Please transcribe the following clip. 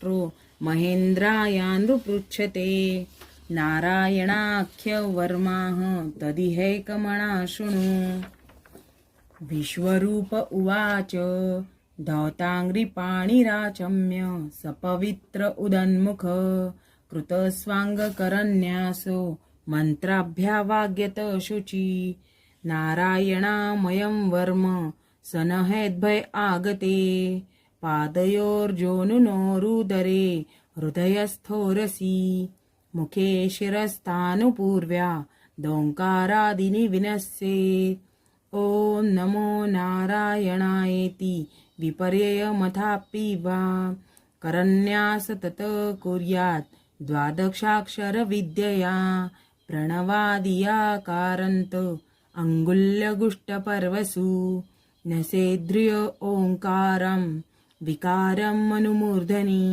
सहस्रो महेन्द्रायानृपृच्छते नारायणाख्य वर्माः तदिहैकमणा शृणु। विश्वरूप उवाच धौताङ्घ्रिपाणिराचम्य सपवित्र उदन्मुख कृतस्वाङ्गकरन्यासो मन्त्राभ्यावाग्यत शुचि। नारायणामयं वर्म सनहेद्भय आगते पादयोर्जोनुनोरुदरे हृदयस्थोरसि मुखे शिरस्थानुपूर्व्या दोङ्कारादिनि विनश्येत्। ॐ नमो नारायणायेति विपर्ययमथापि वा करन्यास तत कुर्यात् द्वादशाक्षरविद्यया प्रणवादियाकारन्त अङ्गुल्यगुष्टपर्वसु न सेद्रिय ओङ्कारं विकारम् अनुमूर्धनि।